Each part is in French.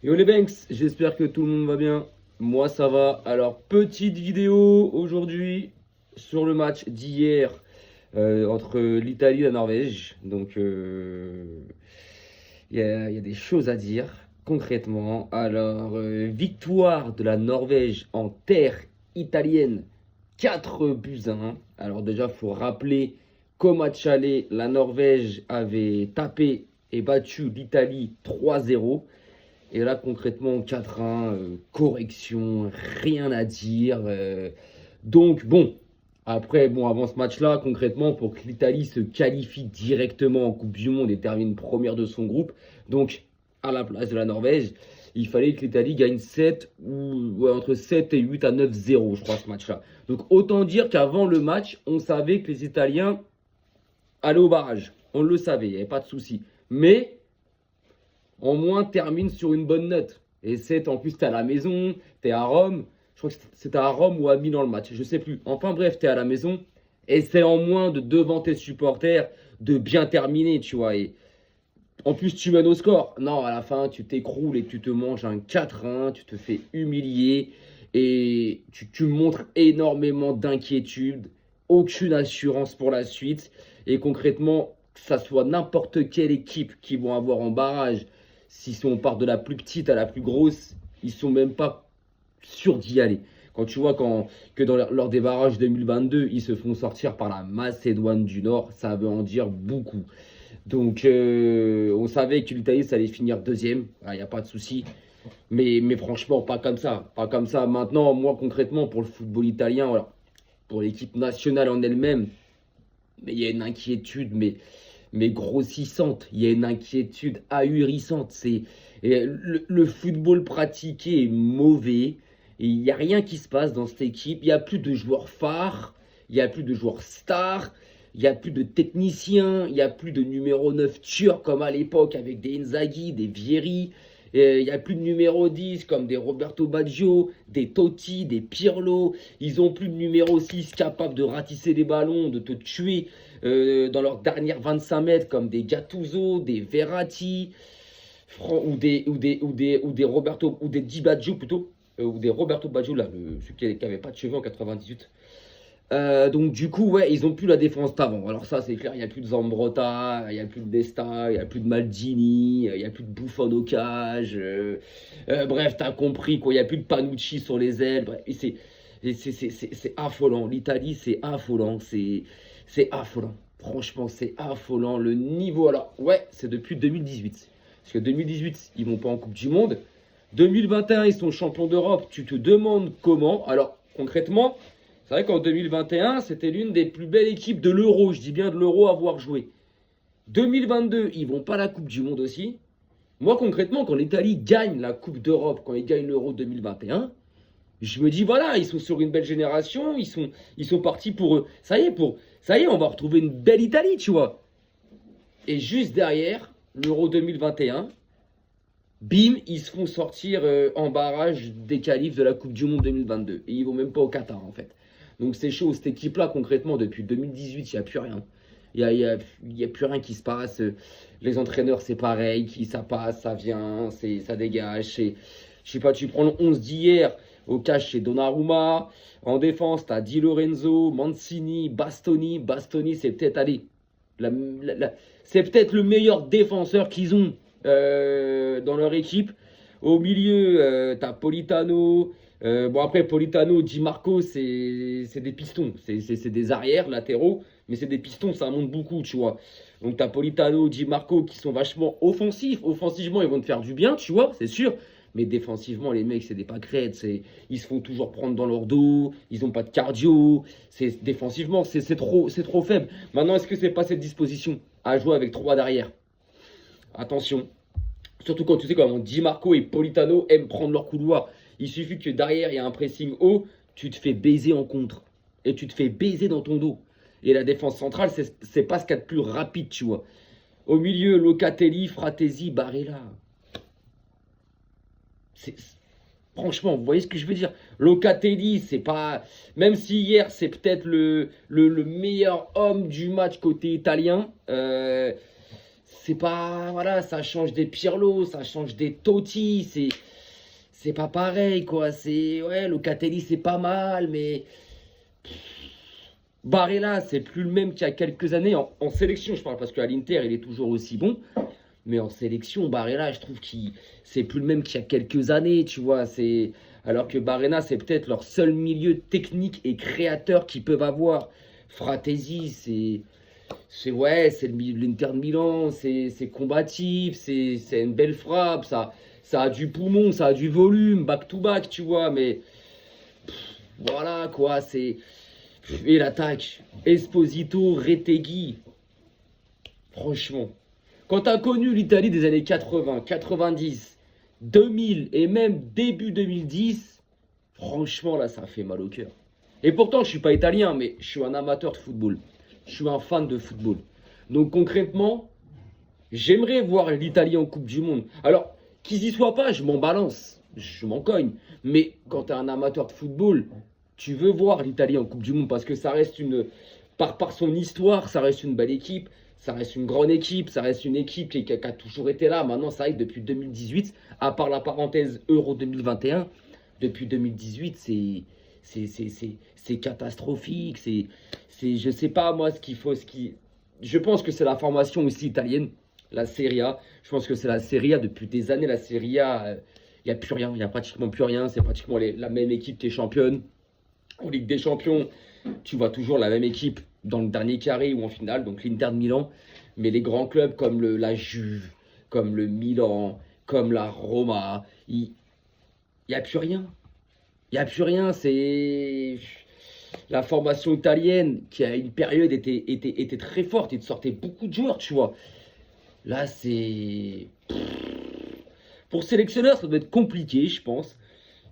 Yo les Banks, j'espère que tout le monde va bien. Moi ça va. Alors petite vidéo aujourd'hui sur le match d'hier entre l'Italie et la Norvège. Donc il y a des choses à dire concrètement. Alors victoire de la Norvège en terre italienne, 4 buts à 1. Alors déjà il faut rappeler qu'au match aller, la Norvège avait tapé et battu l'Italie 3-0. Et là, concrètement, 4-1, correction, rien à dire. Donc, bon, après, bon, avant ce match-là, concrètement, pour que l'Italie se qualifie directement en Coupe du Monde et termine première de son groupe, donc à la place de la Norvège, il fallait que l'Italie gagne 7 ou ouais, entre 7 et 8 à 9-0, je crois, ce match-là. Donc, autant dire qu'avant le match, on savait que les Italiens allaient au barrage. On le savait, il n'y avait pas de souci. Mais en moins termine sur une bonne note. Et c'est en plus, t'es à la maison, t'es à Rome. Je crois que c'était à Rome ou à Milan le match, je sais plus. Enfin bref, t'es à la maison. Et c'est en moins de devant tes supporters de bien terminer, tu vois. Et en plus, tu mènes au score. Non, à la fin, tu t'écroules et tu te manges un 4-1, tu te fais humilier. Et tu montres énormément d'inquiétude, aucune assurance pour la suite. Et concrètement, que ça soit n'importe quelle équipe qui vont avoir en barrage, si on part de la plus petite à la plus grosse, ils sont même pas sûrs d'y aller. Quand tu vois que lors des barrages 2022, ils se font sortir par la Macédoine du Nord, ça veut en dire beaucoup. Donc, on savait que l'Italie, ça allait finir deuxième, il n'y a pas de souci. Mais franchement, pas comme ça. Pas comme ça. Maintenant, moi, concrètement, pour le football italien, voilà, pour l'équipe nationale en elle-même, mais il y a une inquiétude, mais grossissante. Il y a une inquiétude ahurissante. Le football pratiqué est mauvais. Et il n'y a rien qui se passe dans cette équipe. Il n'y a plus de joueurs phares. Il n'y a plus de joueurs stars. Il n'y a plus de techniciens. Il n'y a plus de numéro 9 turc comme à l'époque avec des Inzaghi, des Vieri. Il n'y a plus de numéro 10 comme des Roberto Baggio, des Totti, des Pirlo. Ils n'ont plus de numéro 6 capable de ratisser les ballons, de te tuer dans leurs dernières 25 mètres comme des Gattuso, des Verratti ou des Roberto ou des Di Baggio plutôt ou des Roberto Baggio là, celui qui n'avait pas de cheveux en 98. Donc du coup, ouais, ils ont plus la défense d'avant. Alors ça, c'est clair, il n'y a plus de Zambrotta, il n'y a plus de Desta, il n'y a plus de Maldini, il n'y a plus de Buffon au cage. Bref, t'as compris, quoi. Il n'y a plus de Panucci sur les ailes. Bref, c'est affolant. L'Italie, c'est affolant. C'est affolant. Franchement, c'est affolant. Le niveau, alors, ouais, c'est depuis 2018. Parce que 2018, ils vont pas en Coupe du Monde. 2021, ils sont champions d'Europe. Tu te demandes comment. Alors, concrètement, c'est vrai qu'en 2021, c'était l'une des plus belles équipes de l'Euro. Je dis bien de l'Euro à avoir joué. 2022, ils vont pas à la Coupe du Monde aussi. Moi, concrètement, quand l'Italie gagne la Coupe d'Europe, quand ils gagnent l'Euro 2021, je me dis, voilà, ils sont sur une belle génération, ils sont partis pour eux. Ça y est, on va retrouver une belle Italie, tu vois. Et juste derrière, l'Euro 2021, bim, ils se font sortir en barrage des qualifs de la Coupe du Monde 2022. Et ils vont même pas au Qatar, en fait. Donc c'est chaud, cette équipe-là, concrètement, depuis 2018, il n'y a plus rien. Il y a plus rien qui se passe. Les entraîneurs, c'est pareil, ça passe, ça vient, ça dégage. Je sais pas, tu prends le 11 d'hier, au cash, c'est Donnarumma. En défense, tu as Di Lorenzo, Mancini, Bastoni. Bastoni, c'est peut-être, allez, c'est peut-être le meilleur défenseur qu'ils ont dans leur équipe. Au milieu, tu as Politano. Bon, après, Politano, Di Marco, c'est des pistons. C'est des arrières latéraux, mais c'est des pistons, ça monte beaucoup, tu vois. Donc, tu as Politano, Di Marco qui sont vachement offensifs. Offensivement, ils vont te faire du bien, tu vois, c'est sûr. Mais défensivement, les mecs, c'est des pâquerettes. Ils se font toujours prendre dans leur dos. Ils n'ont pas de cardio. Défensivement, c'est trop faible. Maintenant, est-ce que c'est pas cette disposition à jouer avec 3 derrière? Attention. Surtout quand tu sais comment Di Marco et Politano aiment prendre leur couloir. Il suffit que derrière, il y a un pressing haut. Tu te fais baiser en contre. Et tu te fais baiser dans ton dos. Et la défense centrale, c'est pas ce qu'il y a de plus rapide, tu vois. Au milieu, Locatelli, Fratesi, Barella. C'est, franchement, vous voyez ce que je veux dire? Locatelli, c'est pas. Même si hier, c'est peut-être le meilleur homme du match côté italien, c'est pas, voilà, ça change des Pirlo, ça change des Totti, c'est pas pareil, quoi. C'est, ouais, Locatelli, c'est pas mal, mais Barella, c'est plus le même qu'il y a quelques années, en sélection, je parle, parce qu'à l'Inter, il est toujours aussi bon. Mais en sélection, Barella, je trouve qu'il c'est plus le même qu'il y a quelques années, tu vois. Alors que Barella, c'est peut-être leur seul milieu technique et créateur qu'ils peuvent avoir. Fratesi, c'est l'Inter de Milan, c'est combatif, c'est une belle frappe, ça a du poumon, ça a du volume, back to back, tu vois. Mais voilà quoi, c'est et l'attaque, Esposito, Retegui, franchement. Quand tu as connu l'Italie des années 80, 90, 2000 et même début 2010, franchement, là, ça fait mal au cœur. Et pourtant, je suis pas italien, mais je suis un amateur de football. Je suis un fan de football. Donc concrètement, j'aimerais voir l'Italie en Coupe du Monde. Alors, qu'ils y soient pas, je m'en balance, je m'en cogne. Mais quand tu es un amateur de football, tu veux voir l'Italie en Coupe du Monde parce que ça reste par son histoire, ça reste une belle équipe. Ça reste une grande équipe, ça reste une équipe qui a toujours été là. Maintenant, ça arrive depuis 2018, à part la parenthèse Euro 2021. Depuis 2018, c'est catastrophique. Je sais pas, moi, ce qu'il faut. Je pense que c'est la formation aussi italienne, la Serie A. Je pense que c'est la Serie A depuis des années. La Serie A, il n'y a plus rien, il n'y a pratiquement plus rien. C'est pratiquement la même équipe qui est championne. En Ligue des Champions, tu vois toujours la même équipe dans le dernier carré ou en finale, donc l'Inter de Milan. Mais les grands clubs comme la Juve, comme le Milan, comme la Roma, il n'y a plus rien. Il n'y a plus rien. C'est la formation italienne qui à une période était très forte. Il te sortait beaucoup de joueurs, tu vois. Là, c'est... Pour sélectionneur, ça doit être compliqué, je pense.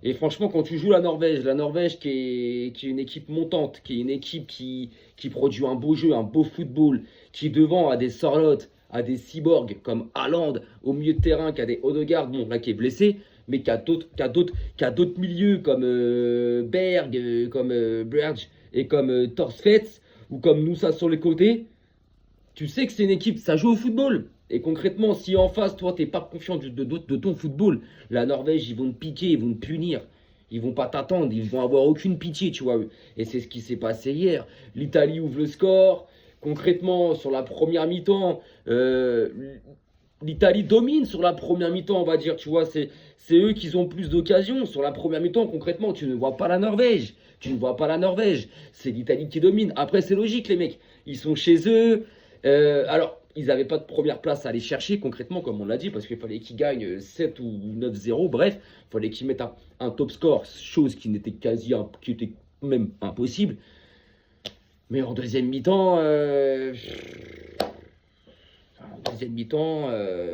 Et franchement, quand tu joues la Norvège qui est une équipe montante, qui est une équipe qui produit un beau jeu, un beau football, qui devant a des Sorloth, a des cyborgs comme Haaland au milieu de terrain, qui a des Odegaard, bon là qui est blessé, mais qui a d'autres milieux comme Berg, comme Berge et comme Torsfets, ou comme Moussa sur les côtés, tu sais que c'est une équipe, ça joue au football. Et concrètement, si en face, toi, t'es pas confiant de ton football, la Norvège, ils vont te piquer, ils vont te punir. Ils vont pas t'attendre, ils vont avoir aucune pitié, tu vois. Et c'est ce qui s'est passé hier. L'Italie ouvre le score. Concrètement, sur la première mi-temps, l'Italie domine sur la première mi-temps, on va dire, tu vois. C'est eux qui ont plus d'occasions. Sur la première mi-temps, concrètement, tu ne vois pas la Norvège. Tu ne vois pas la Norvège. C'est l'Italie qui domine. Après, c'est logique, les mecs. Ils sont chez eux. Alors, ils n'avaient pas de première place à aller chercher concrètement, comme on l'a dit, parce qu'il fallait qu'ils gagnent 7 ou 9-0. Bref, il fallait qu'ils mettent un top score, chose qui qui était même impossible. Mais en deuxième mi-temps,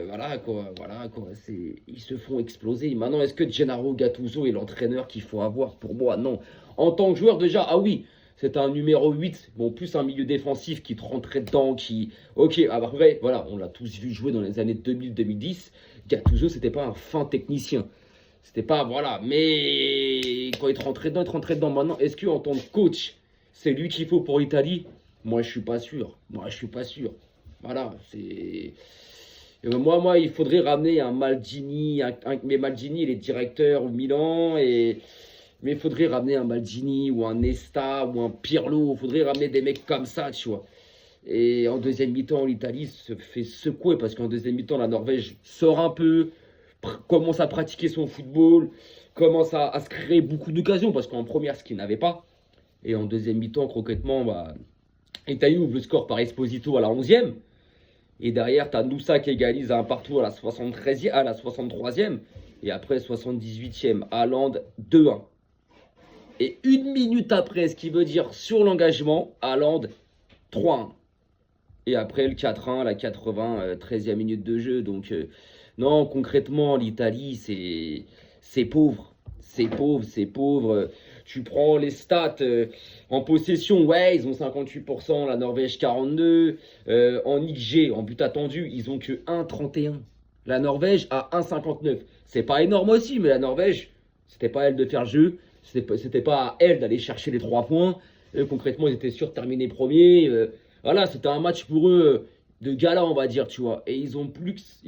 voilà quoi, ils se font exploser. Maintenant, est-ce que Gennaro Gattuso est l'entraîneur qu'il faut avoir? Pour moi, non. En tant que joueur, déjà, ah oui. C'est un numéro 8, bon, plus un milieu défensif qui te rentrait dedans, Ok, après, voilà, on l'a tous vu jouer dans les années 2000-2010. Gattuso, c'était pas un fin technicien. C'était pas, voilà, mais quand il te rentrait dedans, il te rentrait dedans. Maintenant, est-ce qu'en tant que coach, c'est lui qu'il faut pour l'Italie? Moi, je suis pas sûr. Voilà, c'est... Moi, il faudrait ramener un Maldini, mais Maldini, il est directeur au Milan, mais il faudrait ramener un Maldini ou un Nesta ou un Pirlo. Il faudrait ramener des mecs comme ça, tu vois. Et en deuxième mi-temps, l'Italie se fait secouer parce qu'en deuxième mi-temps, la Norvège sort un peu, commence à pratiquer son football, commence à se créer beaucoup d'occasions parce qu'en première, ce qu'il n'avait pas. Et en deuxième mi-temps, croquettement, l'Italie ouvre le score par Esposito à la 11e. Et derrière, tu as Nusa qui égalise à un partout à la 73e, à la 63e. Et après, 78e, Haaland 2-1. Et une minute après, ce qui veut dire sur l'engagement, Haaland 3-1. Et après le 4-1, la 93e minute de jeu. Donc, non, concrètement, l'Italie, c'est pauvre. C'est pauvre. Tu prends les stats en possession, ouais, ils ont 58%, la Norvège 42%. En XG, en but attendu, ils ont que 1,31. La Norvège a 1,59. C'est pas énorme aussi, mais la Norvège, c'était pas à elle de faire le jeu. C'était pas à elle d'aller chercher les 3 points. Concrètement, ils étaient sûrs de terminer premier. Voilà, c'était un match pour eux. de gala, on va dire, tu vois. Et ils ont plus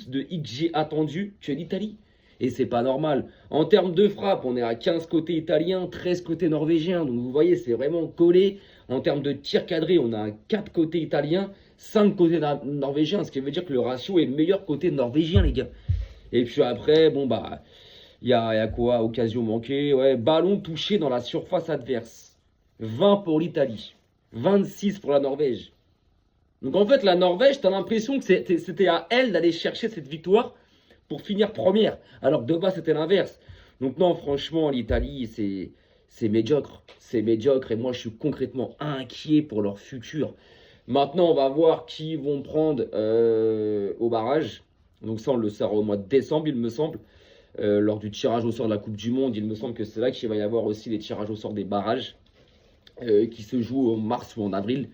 de XG attendus que l'Italie. Et c'est pas normal. En termes de frappe, on est à 15 côté italien, 13 côté norvégien. Donc vous voyez, c'est vraiment collé. En termes de tir cadré, on a 4 côtés italiens, 5 côtés norvégiens. Ce qui veut dire que le ratio est le meilleur côté norvégien, les gars. Et puis après, bon bah, il y a quoi? Occasion manquée. Ouais, ballon touché dans la surface adverse. 20 pour l'Italie. 26 pour la Norvège. Donc en fait, la Norvège, t'as l'impression que c'était à elle d'aller chercher cette victoire pour finir première. Alors que de base, c'était l'inverse. Donc non, franchement, l'Italie, c'est médiocre. C'est médiocre et moi, je suis concrètement inquiet pour leur futur. Maintenant, on va voir qui vont prendre au barrage. Donc ça, on le saura au mois de décembre, il me semble. Lors du tirage au sort de la Coupe du Monde, il me semble que c'est là qu'il va y avoir aussi les tirages au sort des barrages qui se jouent en mars ou en avril.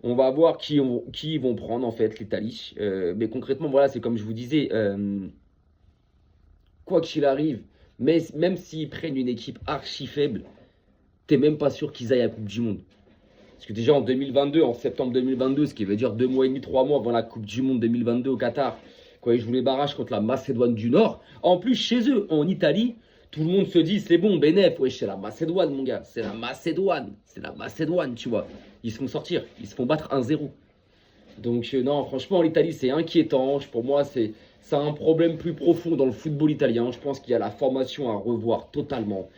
On va voir qui ils vont prendre en fait l'Italie. Mais concrètement, voilà, c'est comme je vous disais, quoi qu'il arrive, mais même s'ils prennent une équipe archi faible, t'es même pas sûr qu'ils aillent à la Coupe du Monde. Parce que déjà en 2022, en septembre 2022, ce qui veut dire 2 mois et demi, 3 mois avant la Coupe du Monde 2022 au Qatar, quand ils jouent les barrages contre la Macédoine du Nord, en plus chez eux, en Italie, tout le monde se dit c'est bon, Benef, ouais, c'est la Macédoine, mon gars, c'est la Macédoine, tu vois. Ils se font sortir, ils se font battre 1-0. Donc non, franchement, l'Italie, c'est inquiétant. Pour moi, ça a un problème plus profond dans le football italien. Je pense qu'il y a la formation à revoir totalement.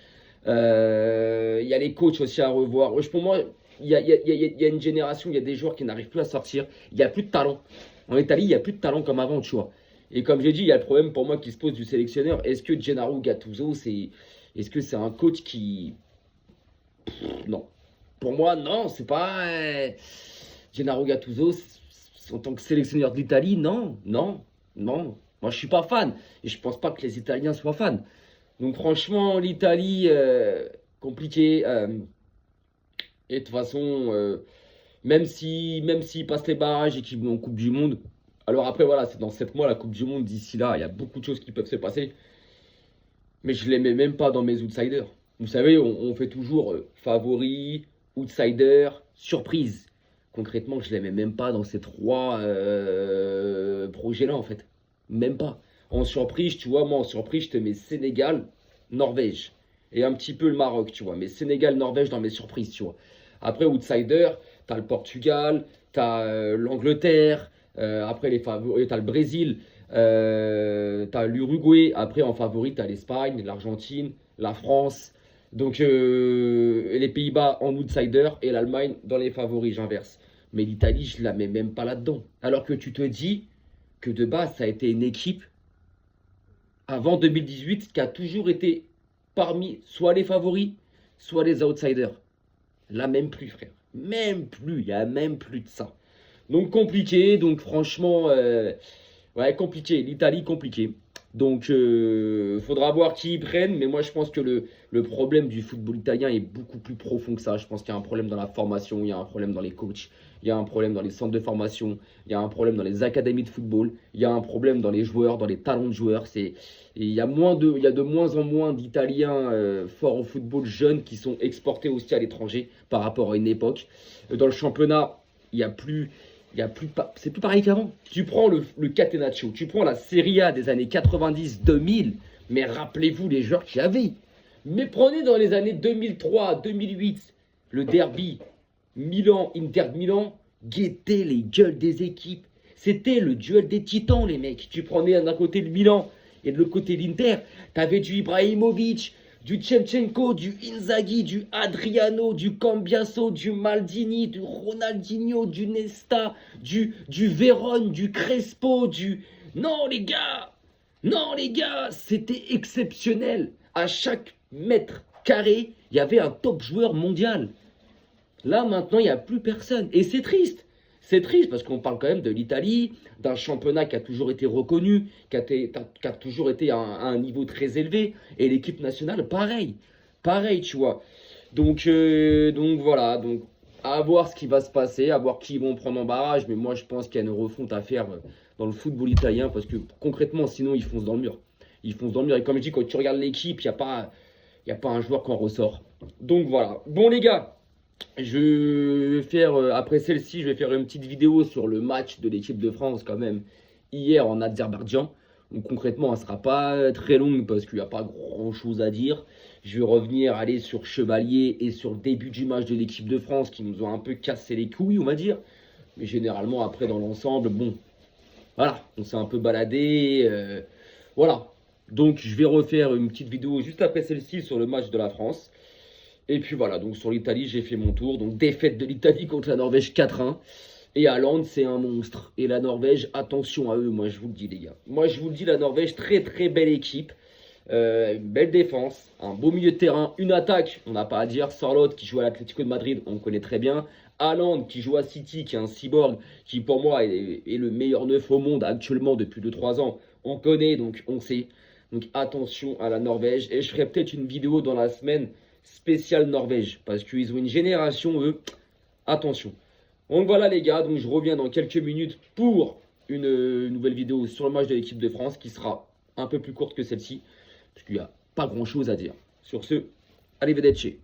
Il y a les coachs aussi à revoir. Pour moi, il y a une génération, il y a des joueurs qui n'arrivent plus à sortir. Il n'y a plus de talent. En Italie, il n'y a plus de talent comme avant, tu vois. Et comme j'ai dit, il y a le problème pour moi qui se pose du sélectionneur. Est-ce que Gennaro Gattuso, est-ce que c'est un coach qui... Non. Pour moi, non, c'est pas... Gennaro Gattuso, en tant que sélectionneur de l'Italie, non. Moi, je suis pas fan. Et je pense pas que les Italiens soient fans. Donc, franchement, l'Italie, compliqué. Et de toute façon, même s'ils passent les barrages et qu'ils vont en Coupe du Monde, alors après, voilà, c'est dans 7 mois la Coupe du Monde. D'ici là, il y a beaucoup de choses qui peuvent se passer. Mais je ne les mets même pas dans mes outsiders. Vous savez, on fait toujours favori, outsider, surprise. Concrètement, je ne les mets même pas dans ces 3 projets-là, en fait. Même pas. En surprise, tu vois, moi, en surprise, je te mets Sénégal, Norvège. Et un petit peu le Maroc, tu vois. Mais Sénégal, Norvège dans mes surprises, tu vois. Après, outsider, tu as le Portugal, tu as l'Angleterre. Après, les favoris, tu as le Brésil. Tu as l'Uruguay. Après, en favori, tu as l'Espagne, l'Argentine, la France. Donc, les Pays-Bas en outsider et l'Allemagne dans les favoris, j'inverse. Mais l'Italie, je la mets même pas là-dedans. Alors que tu te dis que de base, ça a été une équipe, avant 2018, qui a toujours été parmi soit les favoris, soit les outsiders. Là, même plus, frère. Même plus. Il n'y a même plus de ça. Donc, compliqué. Donc, franchement, ouais, compliqué. L'Italie, compliqué. Donc, faudra voir qui ils prennent. Mais moi, je pense que le problème du football italien est beaucoup plus profond que ça. Je pense qu'il y a un problème dans la formation, il y a un problème dans les coachs, il y a un problème dans les centres de formation, il y a un problème dans les académies de football, il y a un problème dans les joueurs, dans les talents de joueurs. Il y a de moins en moins d'Italiens forts au football, jeunes, qui sont exportés aussi à l'étranger par rapport à une époque. Dans le championnat, il y a plus... c'est plus pareil qu'avant. Tu prends le Catenaccio, tu prends la Serie A des années 90-2000, mais rappelez-vous les joueurs qu'il y avait. Mais prenez dans les années 2003-2008, le derby Milan-Inter de Milan, guettez les gueules des équipes. C'était le duel des titans, les mecs. Tu prenais d'un côté le Milan et de l'autre côté l'Inter, t'avais du Ibrahimovic, du Shevchenko, du Inzaghi, du Adriano, du Cambiaso, du Maldini, du Ronaldinho, du Nesta, du Vérone, du Crespo, du... Non les gars, c'était exceptionnel. À chaque mètre carré, il y avait un top joueur mondial. Là, maintenant, il n'y a plus personne. Et c'est triste. C'est triste parce qu'on parle quand même de l'Italie, d'un championnat qui a toujours été reconnu, qui a toujours été à un niveau très élevé. Et l'équipe nationale, pareil. Pareil, tu vois. Donc voilà. Donc, à voir ce qui va se passer, à voir qui ils vont prendre en barrage. Mais moi, je pense qu'il y a une refonte à faire dans le football italien parce que concrètement, sinon, ils foncent dans le mur. Ils foncent dans le mur. Et comme je dis, quand tu regardes l'équipe, il n'y a pas un joueur qui en ressort. Donc voilà. Bon, les gars. Je vais faire, après celle-ci, je vais faire une petite vidéo sur le match de l'équipe de France quand même, hier en Azerbaïdjan. Donc concrètement, elle ne sera pas très longue parce qu'il n'y a pas grand-chose à dire. Je vais revenir aller sur Chevalier et sur le début du match de l'équipe de France qui nous ont un peu cassé les couilles, on va dire. Mais généralement, après, dans l'ensemble, bon, voilà, on s'est un peu baladé. Voilà. Donc je vais refaire une petite vidéo juste après celle-ci sur le match de la France. Et puis voilà, donc sur l'Italie, j'ai fait mon tour. Donc défaite de l'Italie contre la Norvège 4-1. Et Haaland, c'est un monstre. Et la Norvège, attention à eux, moi je vous le dis les gars. Moi je vous le dis, la Norvège, très très belle équipe. Belle défense, un beau milieu de terrain, une attaque, on n'a pas à dire. Sorloth qui joue à l'Atlético de Madrid, on connaît très bien. Haaland qui joue à City, qui est un cyborg, qui pour moi est le meilleur neuf au monde actuellement depuis 2-3 ans. On connaît, donc on sait. Donc attention à la Norvège. Et je ferai peut-être une vidéo dans la semaine spéciale Norvège. Parce qu'ils ont une génération, eux. Attention. Donc voilà les gars, donc je reviens dans quelques minutes pour une nouvelle vidéo sur le match de l'équipe de France qui sera un peu plus courte que celle-ci. Parce qu'il n'y a pas grand-chose à dire. Sur ce, arrivederci.